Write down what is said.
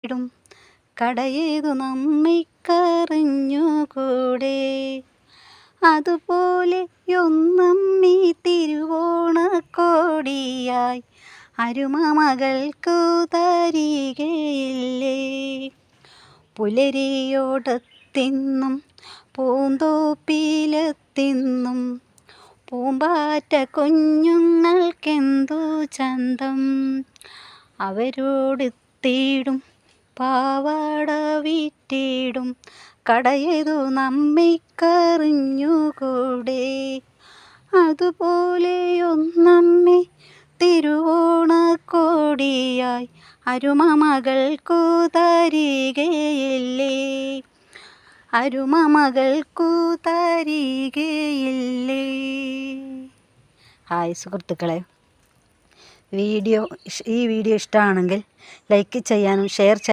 ഇടും കടയേതു നമ്മിക്കറിഞ്ഞുകൂടെ. അതുപോലെയൊന്നമ്മീ തിരുവോണക്കോടിയായി അരുമമകൾക്കു തരികയില്ലേ. പുലരിയോടത്തിന്നും പൂന്തോപ്പിലെത്തിന്നും പൂമ്പാറ്റ കുഞ്ഞുങ്ങൾക്കെന്തു ചന്തം. അവരോടെത്തിയിടും പാവാട വിറ്റിടും കടയേതു നമ്മിക്കറിഞ്ഞുകൂടെ. അതുപോലെയൊന്നമ്മേ തിരുവോണക്കോടിയായി അരുമമകൾക്കു തരികയില്ലേ. അരുമമകൾക്കു തരികയില്ലേ. ഹായ് സുഹൃത്തുക്കളെ, ഈ വീഡിയോ ഇഷ്ടമാണെങ്കിൽ ലൈക്ക് ചെയ്യാനും ഷെയർ